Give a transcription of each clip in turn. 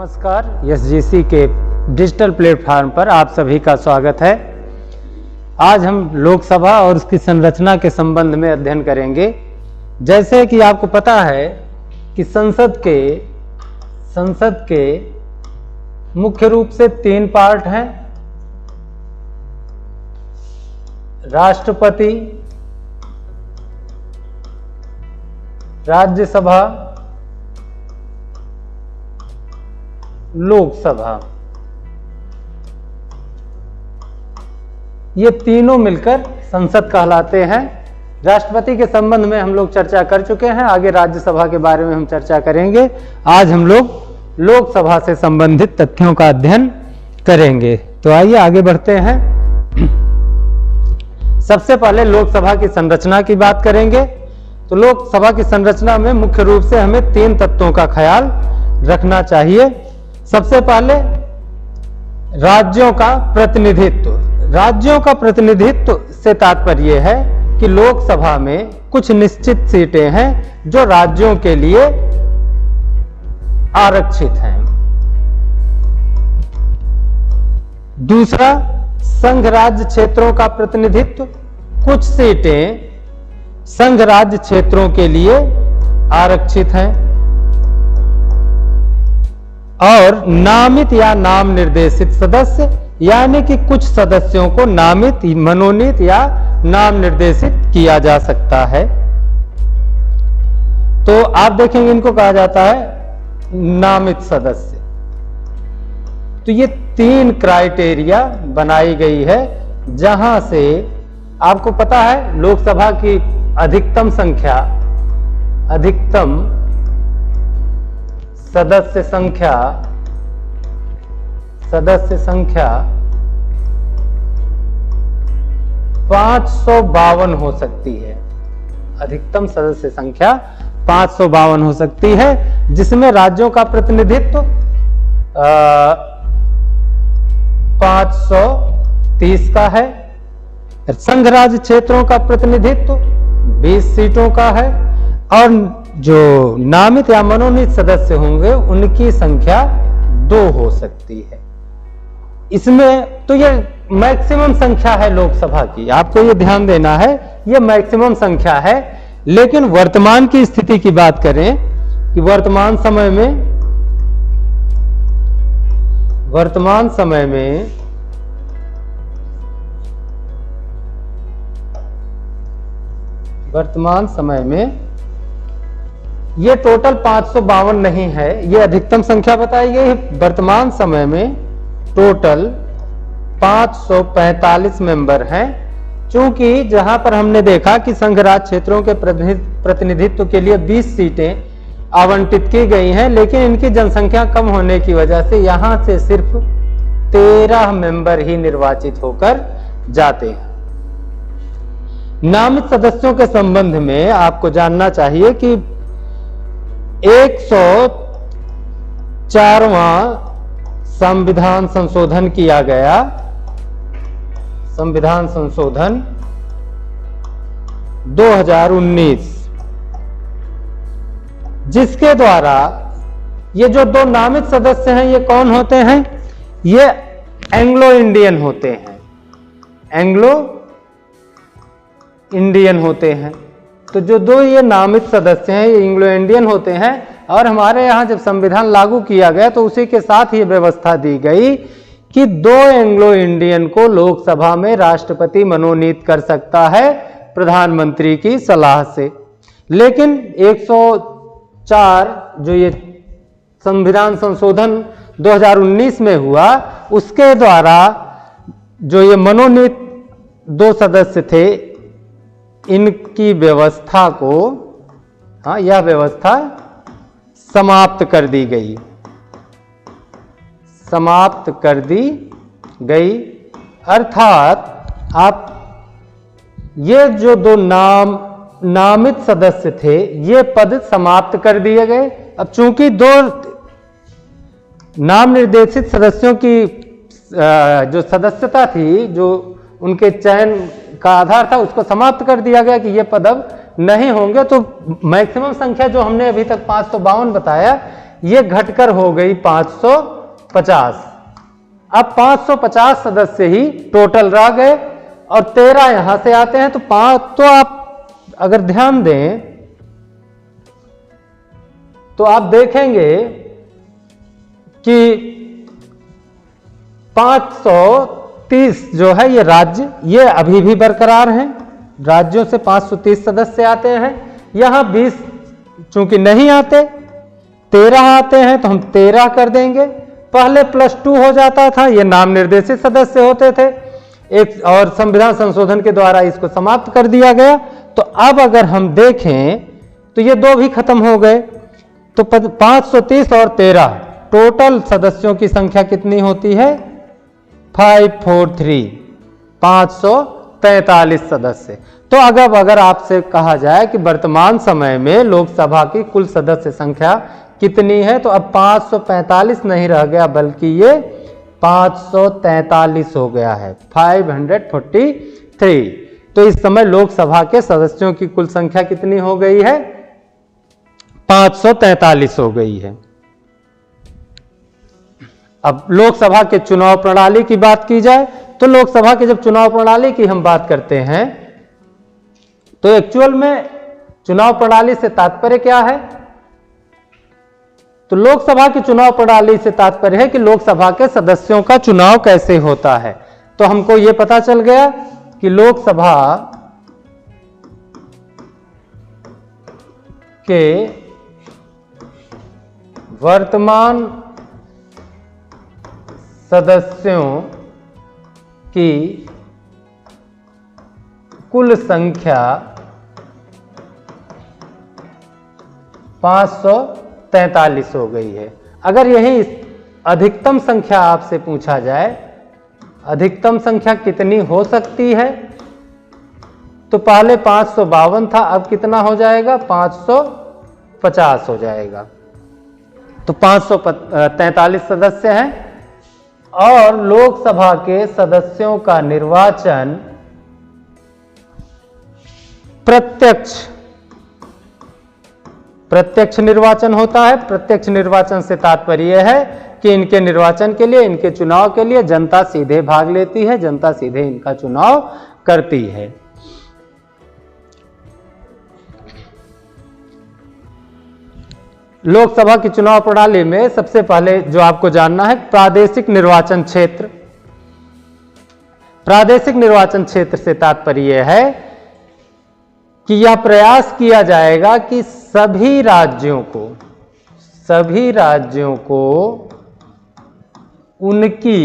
नमस्कार, एसजीसी के digital platform पर आप सभी का स्वागत है। आज हम लोकसभा और उसकी संरचना के संबंध में अध्ययन करेंगे। जैसे कि आपको पता है कि संसद के मुख्य रूप से 3 पार्ट हैं: राष्ट्रपति, राज्यसभा, लोकसभा। ये तीनों मिलकर संसद कहलाते हैं। राष्ट्रपति के संबंध में हम लोग चर्चा कर चुके हैं, आगे राज्यसभा के बारे में हम चर्चा करेंगे। आज हम लोग लोकसभा से संबंधित तथ्यों का अध्ययन करेंगे। तो आइए आगे बढ़ते हैं। सबसे पहले लोकसभा की संरचना की बात करेंगे। तो लोकसभा की संरचना में मुख्य रूप से हमें 3 तत्वों का ख्याल रखना चाहिए। सबसे पहले राज्यों का प्रतिनिधित्व। राज्यों का प्रतिनिधित्व से तात्पर्य है कि लोकसभा में कुछ निश्चित सीटें हैं जो राज्यों के लिए आरक्षित हैं। दूसरा, संघ राज्य क्षेत्रों का प्रतिनिधित्व। कुछ सीटें संघ राज्य क्षेत्रों के लिए आरक्षित हैं। और नामित या नाम निर्देशित सदस्य, यानी कि कुछ सदस्यों को नामित, मनोनीत या नाम निर्देशित किया जा सकता है। तो आप देखेंगे इनको कहा जाता है नामित सदस्य। तो ये 3 क्राइटेरिया बनाई गई है, जहां से आपको पता है लोकसभा की अधिकतम सदस्य संख्या 552 हो सकती है। अधिकतम सदस्य संख्या 552 हो सकती है, जिसमें राज्यों का प्रतिनिधित्व 530 का है। संघ राज्य क्षेत्रों का प्रतिनिधित्व 20 सीटों का है। और जो नामित या मनोनीत सदस्य होंगे उनकी संख्या 2 हो सकती है। इसमें तो ये मैक्सिमम संख्या है लोकसभा की, आपको ये ध्यान देना है, ये मैक्सिमम संख्या है। लेकिन वर्तमान की स्थिति की बात करें कि वर्तमान समय में ये टोटल 552 नहीं है, ये अधिकतम संख्या बताई गई है। वर्तमान समय में टोटल 545 मेंबर हैं। चूंकि जहां पर हमने देखा कि संघ राज्य क्षेत्रों के प्रतिनिधित्व के लिए 20 सीटें आवंटित की गई हैं, लेकिन इनकी जनसंख्या कम होने की वजह से यहां से सिर्फ 13 मेंबर ही निर्वाचित होकर जाते हैं। नामित सदस्यों के संबंध में आपको जानना चाहिए कि 104वां संविधान संशोधन किया गया, संविधान संशोधन 2019, जिसके द्वारा ये जो 2 नामित सदस्य हैं ये कौन होते हैं? ये एंग्लो इंडियन होते हैं। एंग्लो इंडियन होते हैं। तो जो 2 ये नामित सदस्य हैं ये एंग्लो इंडियन होते हैं। और हमारे यहाँ जब संविधान लागू किया गया तो उसी के साथ ये व्यवस्था दी गई कि 2 एंग्लो इंडियन को लोकसभा में राष्ट्रपति मनोनीत कर सकता है प्रधानमंत्री की सलाह से। लेकिन 104 जो ये संविधान संशोधन 2019 में हुआ, उसके द्वारा जो ये मनोनीत 2 सदस्य थे, इनकी व्यवस्था को, यह व्यवस्था समाप्त कर दी गई। अर्थात आप ये जो 2 नामित सदस्य थे ये पद समाप्त कर दिए गए। अब चूंकि 2 नाम निर्देशित सदस्यों की जो सदस्यता थी, जो उनके चयन का आधार था, उसको समाप्त कर दिया गया कि ये पद अब नहीं होंगे। तो मैक्सिमम संख्या जो हमने अभी तक 552 बताया, ये घटकर हो गई 550। अब 550 सदस्य ही टोटल रह गए और 13 यहां से आते हैं, तो आप अगर ध्यान दें तो आप देखेंगे कि 530 जो है ये राज्य, ये अभी भी बरकरार हैं। राज्यों से 530 सदस्य आते हैं। यहां 20 चूंकि नहीं आते, 13 आते हैं तो हम 13 कर देंगे। पहले +2 हो जाता था, ये नाम निर्देशित सदस्य होते थे, एक और संविधान संशोधन के द्वारा इसको समाप्त कर दिया गया। तो अब अगर हम देखें तो ये 2 भी खत्म हो गए, तो 530 और 13 टोटल सदस्यों की संख्या कितनी होती है? 543, 543 सदस्य। तो अगर आपसे कहा जाए कि वर्तमान समय में लोकसभा की कुल सदस्य संख्या कितनी है, तो अब 545 नहीं रह गया, बल्कि ये 543 हो गया है, 543। तो इस समय लोकसभा के सदस्यों की कुल संख्या कितनी हो गई है? 543 हो गई है। अब लोकसभा के चुनाव प्रणाली की बात की जाए तो लोकसभा के जब चुनाव प्रणाली की हम बात करते हैं तो एक्चुअल में चुनाव प्रणाली से तात्पर्य क्या है? तो लोकसभा की चुनाव प्रणाली से तात्पर्य है कि लोकसभा के सदस्यों का चुनाव कैसे होता है। तो हमको यह पता चल गया कि लोकसभा के वर्तमान सदस्यों की कुल संख्या 543 हो गई है। अगर यही अधिकतम संख्या आपसे पूछा जाए, अधिकतम संख्या कितनी हो सकती है, तो पहले 552 था, अब कितना हो जाएगा? 550 हो जाएगा। तो 543 सदस्य हैं और लोकसभा के सदस्यों का निर्वाचन प्रत्यक्ष निर्वाचन होता है। प्रत्यक्ष निर्वाचन से तात्पर्य है कि इनके निर्वाचन के लिए, इनके चुनाव के लिए जनता सीधे भाग लेती है, जनता सीधे इनका चुनाव करती है। लोकसभा की चुनाव प्रणाली में सबसे पहले जो आपको जानना है, प्रादेशिक निर्वाचन क्षेत्र। प्रादेशिक निर्वाचन क्षेत्र से तात्पर्य है कि यह प्रयास किया जाएगा कि सभी राज्यों को उनकी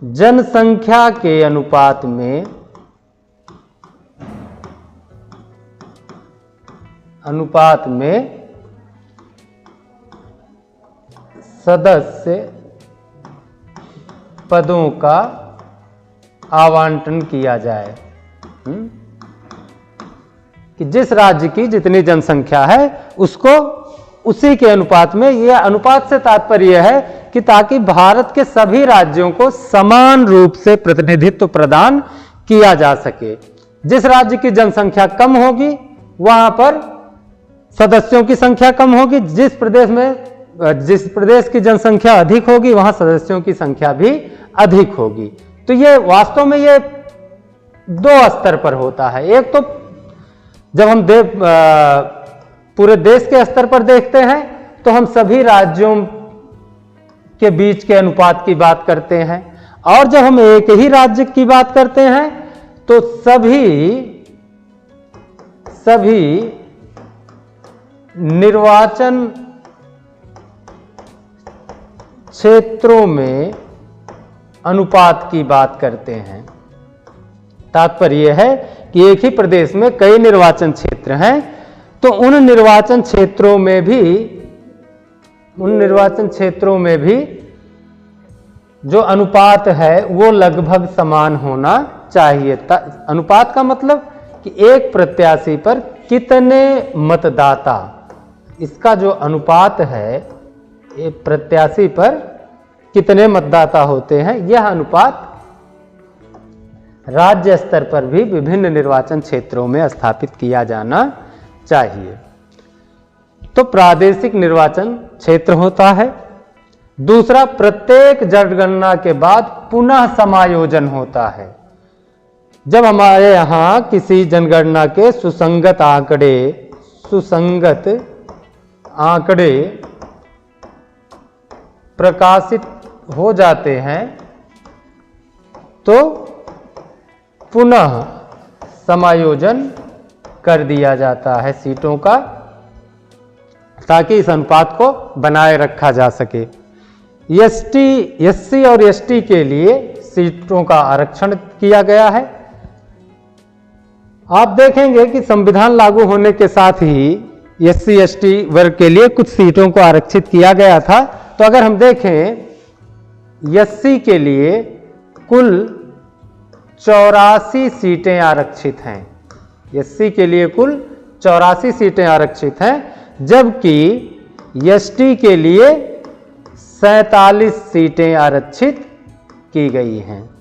जनसंख्या के अनुपात में सदस्य पदों का आवंटन किया जाए। कि जिस राज्य की जितनी जनसंख्या है उसको उसी के अनुपात में, यह अनुपात से तात्पर्य है कि ताकि भारत के सभी राज्यों को समान रूप से प्रतिनिधित्व प्रदान किया जा सके। जिस राज्य की जनसंख्या कम होगी वहां पर सदस्यों की संख्या कम होगी, जिस प्रदेश की जनसंख्या अधिक होगी वहां सदस्यों की संख्या भी अधिक होगी। तो ये वास्तव में ये 2 स्तर पर होता है। एक तो जब हम पूरे देश के स्तर पर देखते हैं तो हम सभी राज्यों के बीच के अनुपात की बात करते हैं, और जब हम एक ही राज्य की बात करते हैं तो सभी निर्वाचन क्षेत्रों में अनुपात की बात करते हैं। तात्पर्य है कि एक ही प्रदेश में कई निर्वाचन क्षेत्र हैं, तो उन निर्वाचन क्षेत्रों में भी जो अनुपात है वो लगभग समान होना चाहिए। अनुपात का मतलब कि एक प्रत्याशी पर कितने मतदाता, इसका जो अनुपात है, एक प्रत्याशी पर कितने मतदाता होते हैं, यह अनुपात राज्य स्तर पर भी विभिन्न निर्वाचन क्षेत्रों में स्थापित किया जाना चाहिए। तो प्रादेशिक निर्वाचन क्षेत्र होता है। दूसरा, प्रत्येक जनगणना के बाद पुनः समायोजन होता है। जब हमारे यहाँ किसी जनगणना के सुसंगत आंकड़े प्रकाशित हो जाते हैं तो पुनः समायोजन कर दिया जाता है सीटों का, ताकि इस अनुपात को बनाए रखा जा सके। एससी और एसटी के लिए सीटों का आरक्षण किया गया है। आप देखेंगे कि संविधान लागू होने के साथ ही एससी एसटी वर्ग के लिए कुछ सीटों को आरक्षित किया गया था। तो अगर हम देखें एससी के लिए कुल 84 सीटें आरक्षित हैं। एससी के लिए कुल 84 सीटें आरक्षित हैं, जबकि एसटी के लिए 47 सीटें आरक्षित की गई हैं।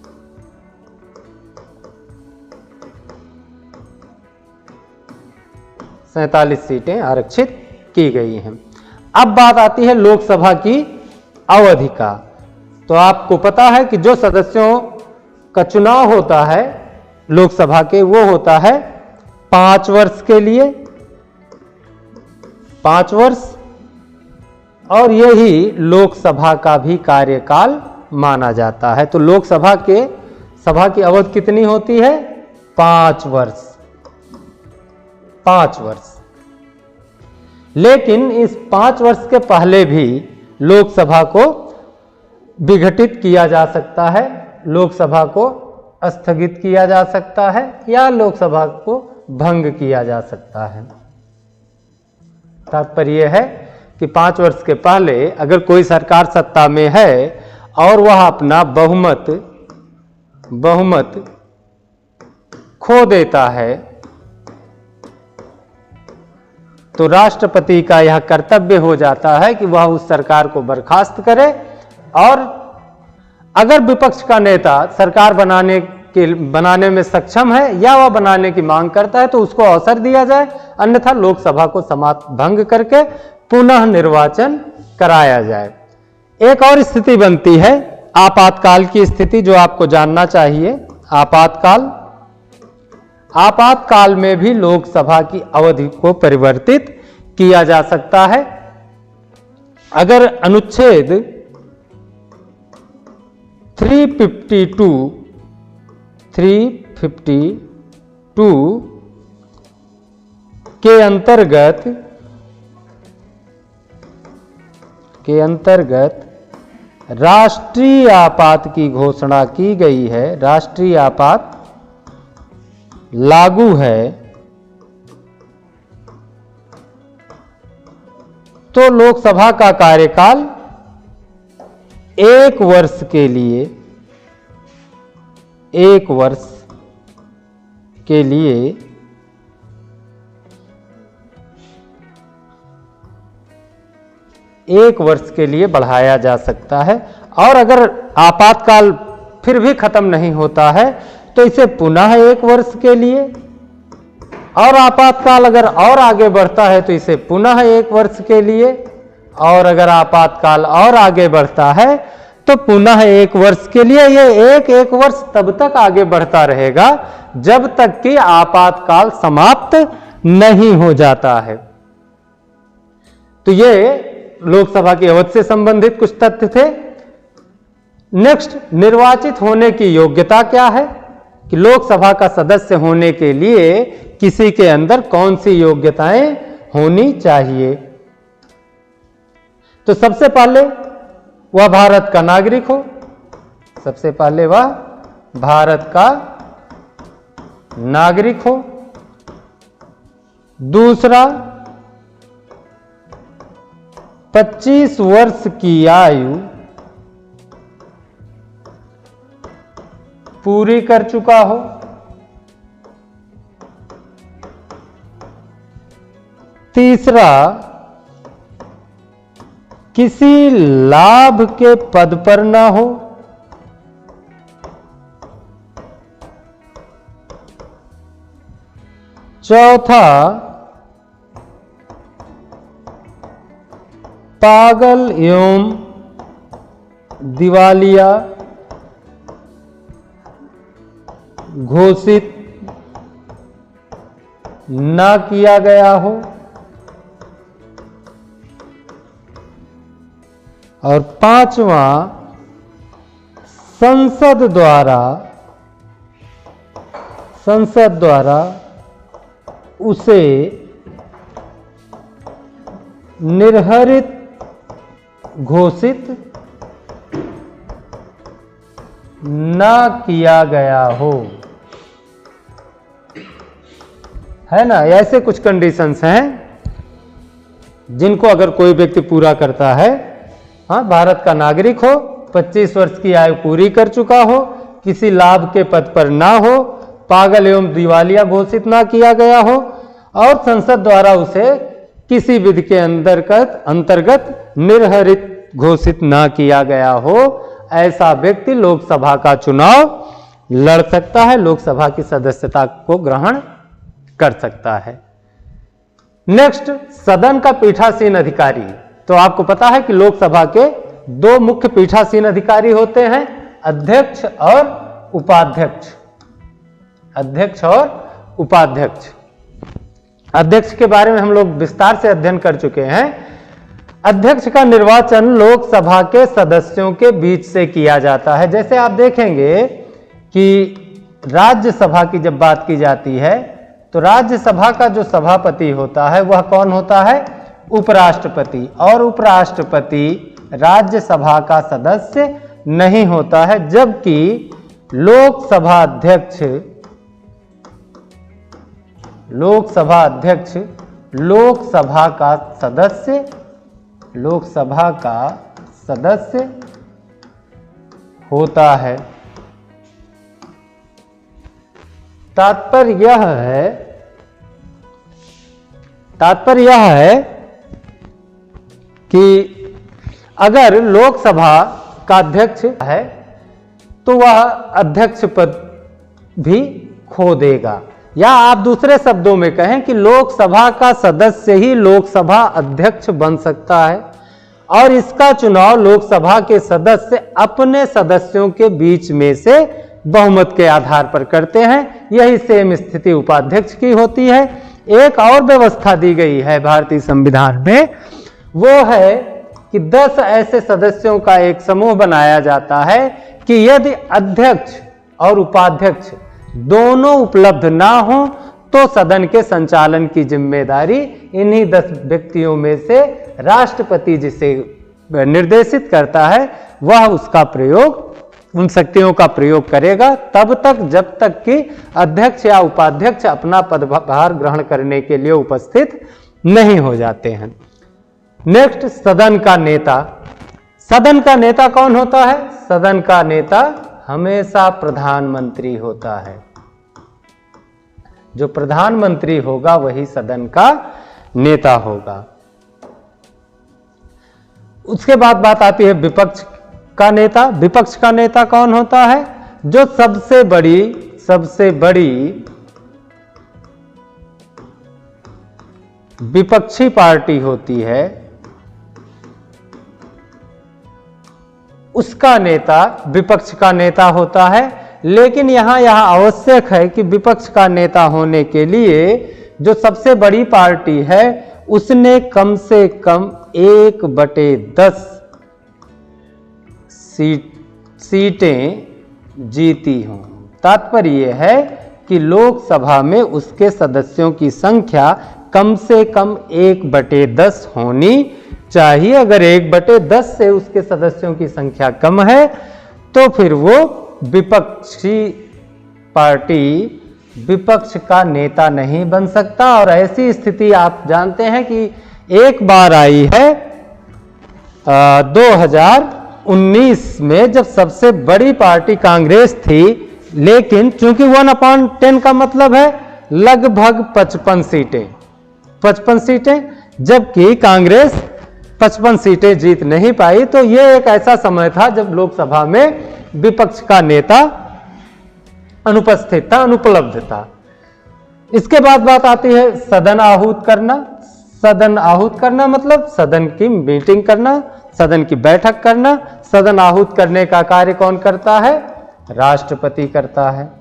सीटें आरक्षित की गई हैं। अब बात आती है लोकसभा की अवधि का। तो आपको पता है कि जो सदस्यों का चुनाव होता है लोकसभा के, वो होता है 5 वर्ष के लिए, 5 वर्ष, और यही लोकसभा का भी कार्यकाल माना जाता है। तो लोकसभा सभा की अवधि कितनी होती है? 5 वर्ष, 5 वर्ष। लेकिन इस 5 वर्ष के पहले भी लोकसभा को विघटित किया जा सकता है, लोकसभा को स्थगित किया जा सकता है, या लोकसभा को भंग किया जा सकता है। तात्पर्य है कि 5 वर्ष के पहले अगर कोई सरकार सत्ता में है और वह अपना बहुमत खो देता है, तो राष्ट्रपति का यह कर्तव्य हो जाता है कि वह उस सरकार को बर्खास्त करे, और अगर विपक्ष का नेता सरकार बनाने में सक्षम है या वह बनाने की मांग करता है तो उसको अवसर दिया जाए, अन्यथा लोकसभा को भंग करके पुनः निर्वाचन कराया जाए। एक और स्थिति बनती है आपातकाल की स्थिति, जो आपको जानना चाहिए। आपातकाल में भी लोकसभा की अवधि को परिवर्तित किया जा सकता है। अगर अनुच्छेद 352 के अंतर्गत राष्ट्रीय आपात की घोषणा की गई है, राष्ट्रीय आपात लागू है, तो लोकसभा का कार्यकाल 1 वर्ष के लिए 1 वर्ष के लिए बढ़ाया जा सकता है। और अगर आपातकाल फिर भी खत्म नहीं होता है तो इसे पुनः 1 वर्ष के लिए, और आपातकाल अगर और आगे बढ़ता है तो इसे पुनः 1 वर्ष के लिए, और अगर आपातकाल और आगे बढ़ता है तो पुनः 1 वर्ष के लिए। ये एक वर्ष तब तक आगे बढ़ता रहेगा जब तक कि आपातकाल समाप्त नहीं हो जाता है। तो ये लोकसभा की अवधि से संबंधित कुछ तथ्य थे। नेक्स्ट, निर्वाचित होने की योग्यता क्या है, कि लोकसभा का सदस्य होने के लिए किसी के अंदर कौन सी योग्यताएं होनी चाहिए। तो सबसे पहले वह भारत का नागरिक हो, सबसे पहले वह भारत का नागरिक हो। दूसरा, 25 वर्ष की आयु पूरी कर चुका हो। तीसरा, किसी लाभ के पद पर न हो। चौथा, पागल एवं दिवालिया घोषित न किया गया हो, और पांचवा, संसद द्वारा उसे निर्हरित घोषित न किया गया हो। है ना, ऐसे कुछ कंडीशंस हैं जिनको अगर कोई व्यक्ति पूरा करता है, हाँ, भारत का नागरिक हो, 25 वर्ष की आयु पूरी कर चुका हो, किसी लाभ के पद पर ना हो, पागल एवं दिवालिया घोषित ना किया गया हो, और संसद द्वारा उसे किसी विधि के अंतर्गत निर्हरित घोषित ना किया गया हो, ऐसा व्यक्ति लोकसभा का चुनाव लड़ सकता है, लोकसभा की सदस्यता को ग्रहण कर सकता है। नेक्स्ट, सदन का पीठासीन अधिकारी। तो आपको पता है कि लोकसभा के दो मुख्य पीठासीन अधिकारी होते हैं, अध्यक्ष और उपाध्यक्ष। अध्यक्ष और उपाध्यक्ष। अध्यक्ष के बारे में हम लोग विस्तार से अध्ययन कर चुके हैं। अध्यक्ष का निर्वाचन लोकसभा के सदस्यों के बीच से किया जाता है। जैसे आप देखेंगे कि राज्यसभा की जब बात की जाती है तो राज्यसभा का जो सभापति होता है वह कौन होता है? उपराष्ट्रपति। और उपराष्ट्रपति राज्यसभा का सदस्य नहीं होता है, जबकि लोकसभा अध्यक्ष लोकसभा का सदस्य होता है। तात्पर्य यह है कि अगर लोकसभा का अध्यक्ष है तो वह अध्यक्ष पद भी खो देगा, या आप दूसरे शब्दों में कहें कि लोकसभा का सदस्य ही लोकसभा अध्यक्ष बन सकता है, और इसका चुनाव लोकसभा के सदस्य अपने सदस्यों के बीच में से बहुमत के आधार पर करते हैं। यही सेम स्थिति उपाध्यक्ष की होती है। एक और व्यवस्था दी गई है भारतीय संविधान में, वो है कि 10 ऐसे सदस्यों का एक समूह बनाया जाता है कि यदि अध्यक्ष और उपाध्यक्ष दोनों उपलब्ध ना हो तो सदन के संचालन की जिम्मेदारी इन्हीं 10 व्यक्तियों में से राष्ट्रपति जिसे निर्देशित करता है वह उसका प्रयोग, उन शक्तियों का प्रयोग करेगा तब तक जब तक कि अध्यक्ष या उपाध्यक्ष अपना पदभार ग्रहण करने के लिए उपस्थित नहीं हो जाते हैं। नेक्स्ट, सदन का नेता। सदन का नेता कौन होता है? सदन का नेता हमेशा प्रधानमंत्री होता है। जो प्रधानमंत्री होगा वही सदन का नेता होगा। उसके बाद बात आती है विपक्ष का नेता। विपक्ष का नेता कौन होता है? जो सबसे बड़ी विपक्षी पार्टी होती है उसका नेता विपक्ष का नेता होता है। लेकिन यहां आवश्यक है कि विपक्ष का नेता होने के लिए जो सबसे बड़ी पार्टी है उसने कम से कम 1/10 सीटें जीती हों। तात्पर्य यह है कि लोकसभा में उसके सदस्यों की संख्या कम से कम 1/10 होनी चाहिए। अगर 1/10 से उसके सदस्यों की संख्या कम है तो फिर वो विपक्षी पार्टी विपक्ष का नेता नहीं बन सकता। और ऐसी स्थिति आप जानते हैं कि एक बार आई है 2019 में, जब सबसे बड़ी पार्टी कांग्रेस थी, लेकिन चूंकि 1/10 का मतलब है लगभग 55 सीटें, जबकि कांग्रेस 55 सीटें जीत नहीं पाई। तो यह एक ऐसा समय था जब लोकसभा में विपक्ष का नेता अनुपस्थित था, अनुपलब्ध था। इसके बाद बात आती है सदन आहूत करना। सदन आहूत करना मतलब सदन की मीटिंग करना, सदन की बैठक करना। सदन आहूत करने का कार्य कौन करता है? राष्ट्रपति करता है।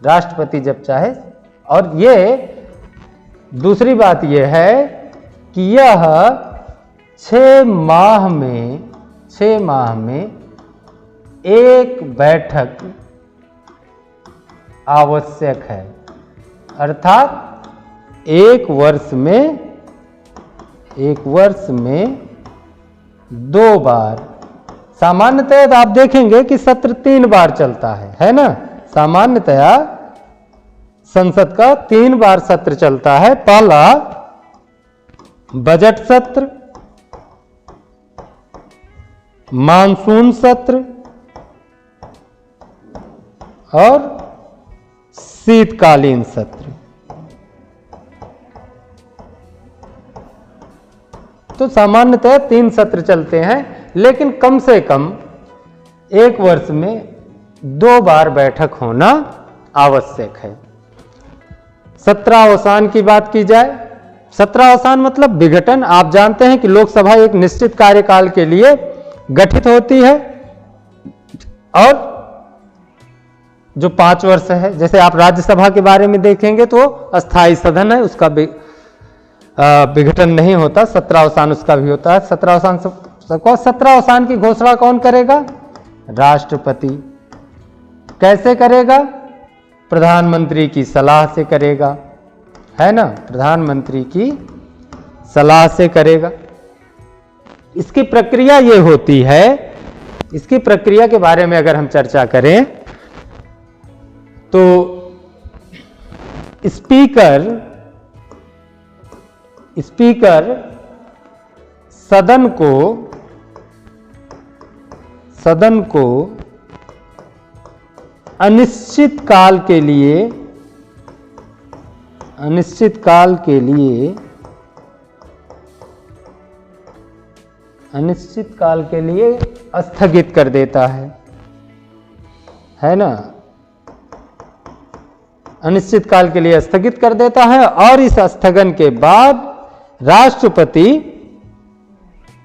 राष्ट्रपति जब चाहे। और ये दूसरी बात यह है कि यह 6 माह में एक बैठक आवश्यक है, अर्थात एक वर्ष में 2 बार। सामान्यतः आप देखेंगे कि सत्र 3 बार चलता है ना। सामान्यतया संसद का 3 बार सत्र चलता है। पहला बजट सत्र, मानसून सत्र और शीतकालीन सत्र। तो सामान्यतः 3 सत्र चलते हैं, लेकिन कम से कम एक वर्ष में 2 बार बैठक होना आवश्यक है। सत्रावसान की बात की जाए, सत्रावसान मतलब विघटन। आप जानते हैं कि लोकसभा एक निश्चित कार्यकाल के लिए गठित होती है और जो 5 वर्ष है, जैसे आप राज्यसभा के बारे में देखेंगे तो अस्थाई सदन है, उसका विघटन नहीं होता। सत्रावसान उसका भी होता है। सत्रावसान की घोषणा कौन करेगा? राष्ट्रपति। कैसे करेगा? प्रधानमंत्री की सलाह से करेगा, है ना। प्रधानमंत्री की सलाह से करेगा। इसकी प्रक्रिया ये होती है। इसकी प्रक्रिया के बारे में अगर हम चर्चा करें तो स्पीकर सदन को अनिश्चित काल के लिए स्थगित कर देता है ना। अनिश्चित काल के लिए स्थगित कर देता है और इस स्थगन के बाद राष्ट्रपति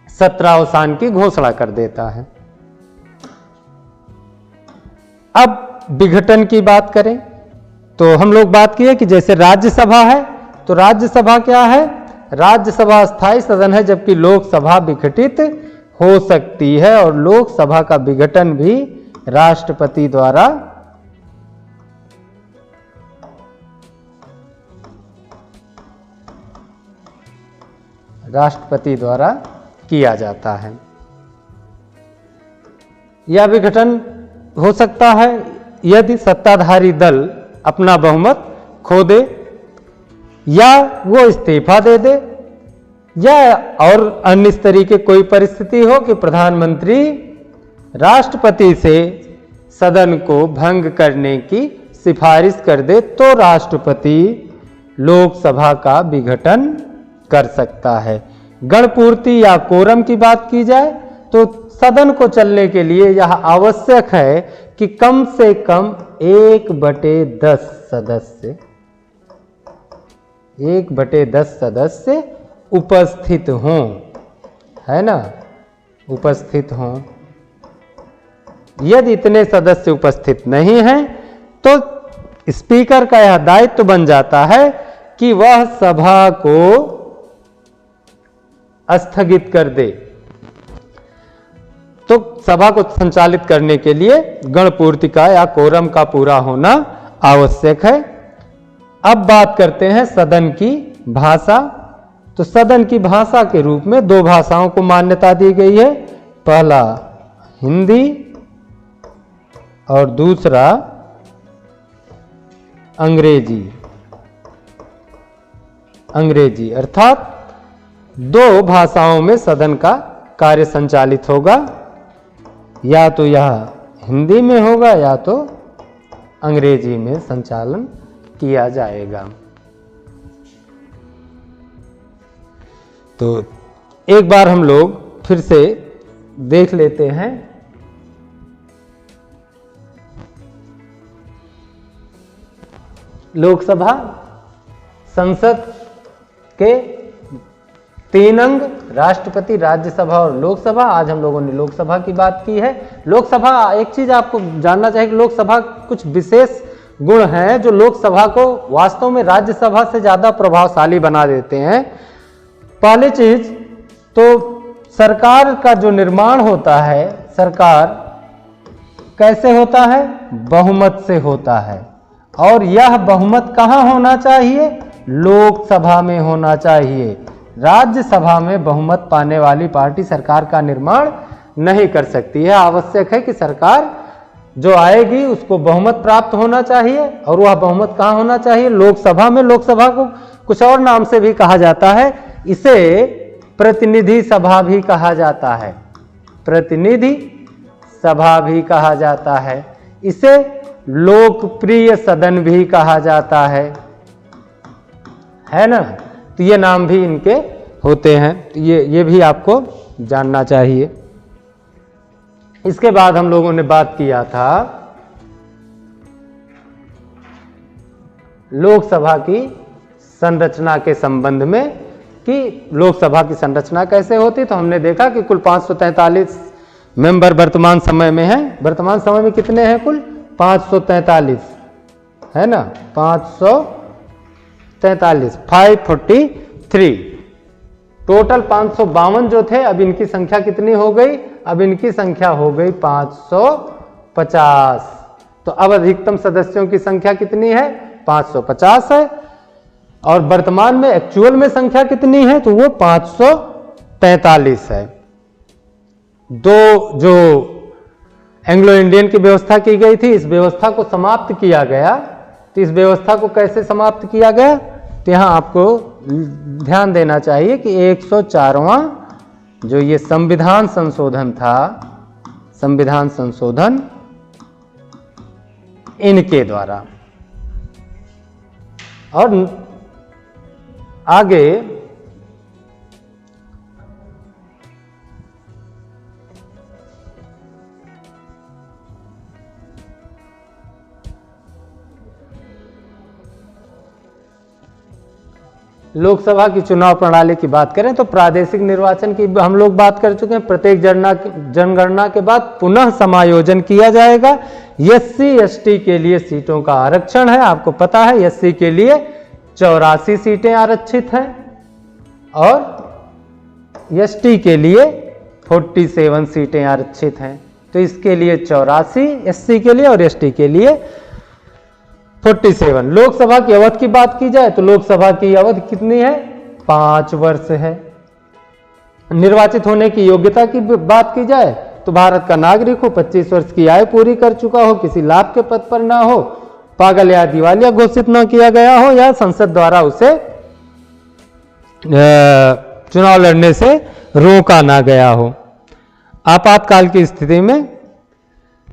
सत्रावसान की घोषणा कर देता है। अब विघटन की बात करें तो हम लोग बात किए कि जैसे राज्यसभा है, तो राज्यसभा क्या है? राज्यसभा अस्थायी सदन है, जबकि लोकसभा विघटित हो सकती है और लोकसभा का विघटन भी राष्ट्रपति द्वारा किया जाता है। यह विघटन हो सकता है यदि सत्ताधारी दल अपना बहुमत खो दे, या वो इस्तीफा दे दे, या और अन्य इस तरीके कोई परिस्थिति हो कि प्रधानमंत्री राष्ट्रपति से सदन को भंग करने की सिफारिश कर दे, तो राष्ट्रपति लोकसभा का विघटन कर सकता है। गणपूर्ति या कोरम की बात की जाए तो सदन को चलने के लिए यह आवश्यक है कि कम से कम 1/10 सदस्य उपस्थित हों, है ना, उपस्थित हों। यदि इतने सदस्य उपस्थित नहीं हैं तो स्पीकर का यह दायित्व बन जाता है कि वह सभा को स्थगित कर दे। तो सभा को संचालित करने के लिए गणपूर्ति का या कोरम का पूरा होना आवश्यक है। अब बात करते हैं सदन की भाषा। तो सदन की भाषा के रूप में 2 भाषाओं को मान्यता दी गई है। पहला हिंदी और दूसरा अंग्रेजी। अर्थात 2 भाषाओं में सदन का कार्य संचालित होगा, या तो यह हिंदी में होगा या तो अंग्रेजी में संचालन किया जाएगा। तो एक बार हम लोग फिर से देख लेते हैं। लोकसभा संसद के 3 अंग, राष्ट्रपति, राज्यसभा और लोकसभा। आज हम लोगों ने लोकसभा की बात की है। लोकसभा, एक चीज आपको जानना चाहिए कि लोकसभा कुछ विशेष गुण हैं जो लोकसभा को वास्तव में राज्यसभा से ज्यादा प्रभावशाली बना देते हैं। पहली चीज तो सरकार का जो निर्माण होता है, सरकार कैसे होता है? बहुमत से होता है। और यह बहुमत कहां होना चाहिए? लोकसभा में होना चाहिए। राज्यसभा में बहुमत पाने वाली पार्टी सरकार का निर्माण नहीं कर सकती है। आवश्यक है कि सरकार जो आएगी उसको बहुमत प्राप्त होना चाहिए, और वह बहुमत कहां होना चाहिए? लोकसभा में। लोकसभा को कुछ और नाम से भी कहा जाता है, इसे प्रतिनिधि सभा भी कहा जाता है, प्रतिनिधि सभा भी कहा जाता है, इसे लोकप्रिय सदन भी कहा जाता है ना। तो ये नाम भी इनके होते हैं, ये भी आपको जानना चाहिए। इसके बाद हम लोगों ने बात किया था लोकसभा की संरचना के संबंध में कि लोकसभा की संरचना कैसे होती। तो हमने देखा कि कुल 543 मेंबर वर्तमान समय में हैं। वर्तमान समय में कितने हैं? कुल 543 है ना, 543, 543 टोटल। 552 जो थे, अब इनकी संख्या कितनी हो गई? अब इनकी संख्या हो गई 550। तो अब अधिकतम सदस्यों की संख्या कितनी है? 550 है। और वर्तमान में एक्चुअल में संख्या कितनी है? तो वो 543 है। दो जो एंग्लो इंडियन की व्यवस्था की गई थी, इस व्यवस्था को समाप्त किया गया। तो इस व्यवस्था को कैसे समाप्त किया गया? तो यहां आपको ध्यान देना चाहिए कि 104वां जो ये संविधान संशोधन था, संविधान संशोधन इनके द्वारा। और आगे लोकसभा की चुनाव प्रणाली की बात करें तो प्रादेशिक निर्वाचन की हम लोग बात कर चुके हैं। प्रत्येक जनगणना के बाद पुनः समायोजन किया जाएगा। एससी एसटी के लिए सीटों का आरक्षण है, आपको पता है। एससी के लिए 84 सीटें आरक्षित हैं और एसटी के लिए 47 सीटें आरक्षित हैं। तो इसके लिए 84 एससी के लिए और एसटी के लिए 47। लोकसभा की अवधि की बात की जाए तो लोकसभा की अवधि कितनी है? 5 वर्ष है। निर्वाचित होने की योग्यता की बात की जाए तो भारत का नागरिक हो, 25 वर्ष की आयु पूरी कर चुका हो, किसी लाभ के पद पर ना हो, पागल या दिवालिया घोषित न किया गया हो, या संसद द्वारा उसे चुनाव लड़ने से रोका ना गया हो। आपातकाल की स्थिति में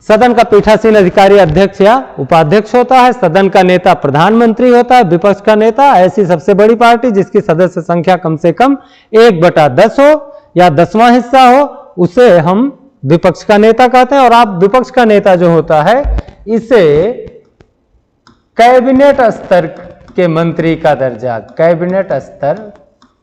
सदन का पीठासीन अधिकारी अध्यक्ष या उपाध्यक्ष होता है। सदन का नेता प्रधानमंत्री होता है। विपक्ष का नेता ऐसी सबसे बड़ी पार्टी जिसकी सदस्य संख्या कम से कम 1/10 हो या 10वां हिस्सा हो, उसे हम विपक्ष का नेता कहते हैं। और आप विपक्ष का नेता जो होता है, इसे कैबिनेट स्तर के मंत्री का दर्जा, कैबिनेट स्तर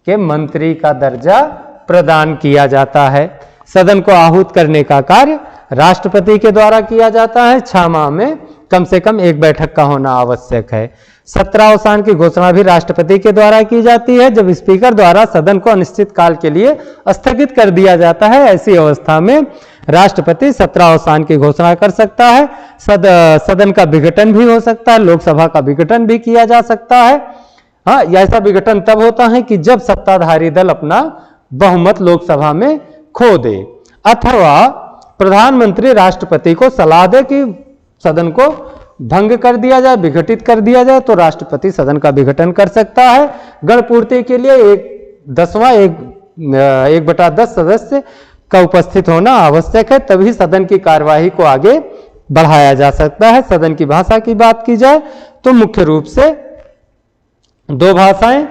के मंत्री का दर्जा प्रदान किया जाता है। सदन को आहूत करने का कार्य राष्ट्रपति के द्वारा किया जाता है। 6 माह में कम से कम 1 बैठक का होना आवश्यक है। सत्रावसान की घोषणा भी राष्ट्रपति के द्वारा की जाती है। जब स्पीकर द्वारा सदन को अनिश्चित काल के लिए स्थगित कर दिया जाता है, ऐसी अवस्था में राष्ट्रपति सत्रावसान की घोषणा कर सकता है। सदन का विघटन भी हो सकता है, लोकसभा का विघटन भी किया जा सकता है। हाँ, ऐसा विघटन तब होता है कि जब सत्ताधारी दल अपना बहुमत लोकसभा में खो दे, अथवा प्रधानमंत्री राष्ट्रपति को सलाह दे कि सदन को भंग कर दिया जाए, विघटित कर दिया जाए, तो राष्ट्रपति सदन का विघटन कर सकता है। गणपूर्ति के लिए 1/10 सदस्य का उपस्थित होना आवश्यक है, तभी सदन की कार्यवाही को आगे बढ़ाया जा सकता है। सदन की भाषा की बात की जाए तो मुख्य रूप से 2 भाषाएं,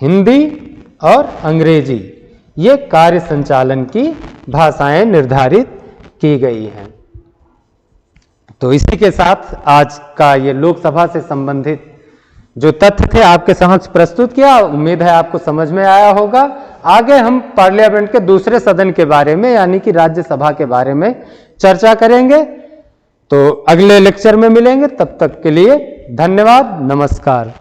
हिंदी और अंग्रेजी, ये कार्य संचालन की भाषाएं निर्धारित की गई हैं। तो इसी के साथ आज का ये लोकसभा से संबंधित जो तथ्य थे आपके समक्ष प्रस्तुत किया। उम्मीद है आपको समझ में आया होगा। आगे हम पार्लियामेंट के दूसरे सदन के बारे में यानी कि राज्यसभा के बारे में चर्चा करेंगे। तो अगले लेक्चर में मिलेंगे, तब तक के लिए धन्यवाद, नमस्कार।